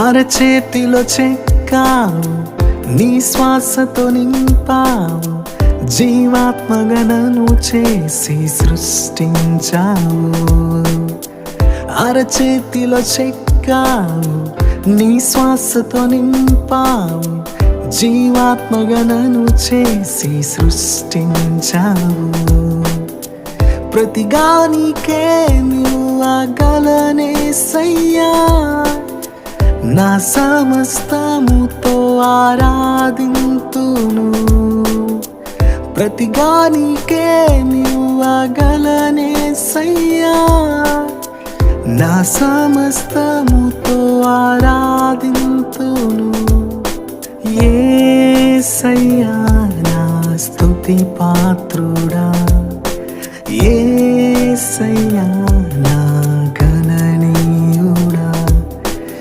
అరచేతిలో చెక్కావు, నీ శ్వాసతో నింపావు, జీవాత్మగా నన్ను చేసి సృష్టించావు. అరచేతిలో చెక్కావు, నీ శ్వాసతో నింపావు, జీవాత్మగా నన్ను చేసి సృష్టించావు. ప్రతిగా నీకే నివ్వగలనేసయ్యా, నా సమస్తముతో ఆరాధింతును. ప్రతిగా నీకే నివ్వగలనేసయ్యా, నా సమస్తముతో ఆరాధింతును. యేసయ్యా నా స్తుతి పాత్రుడా,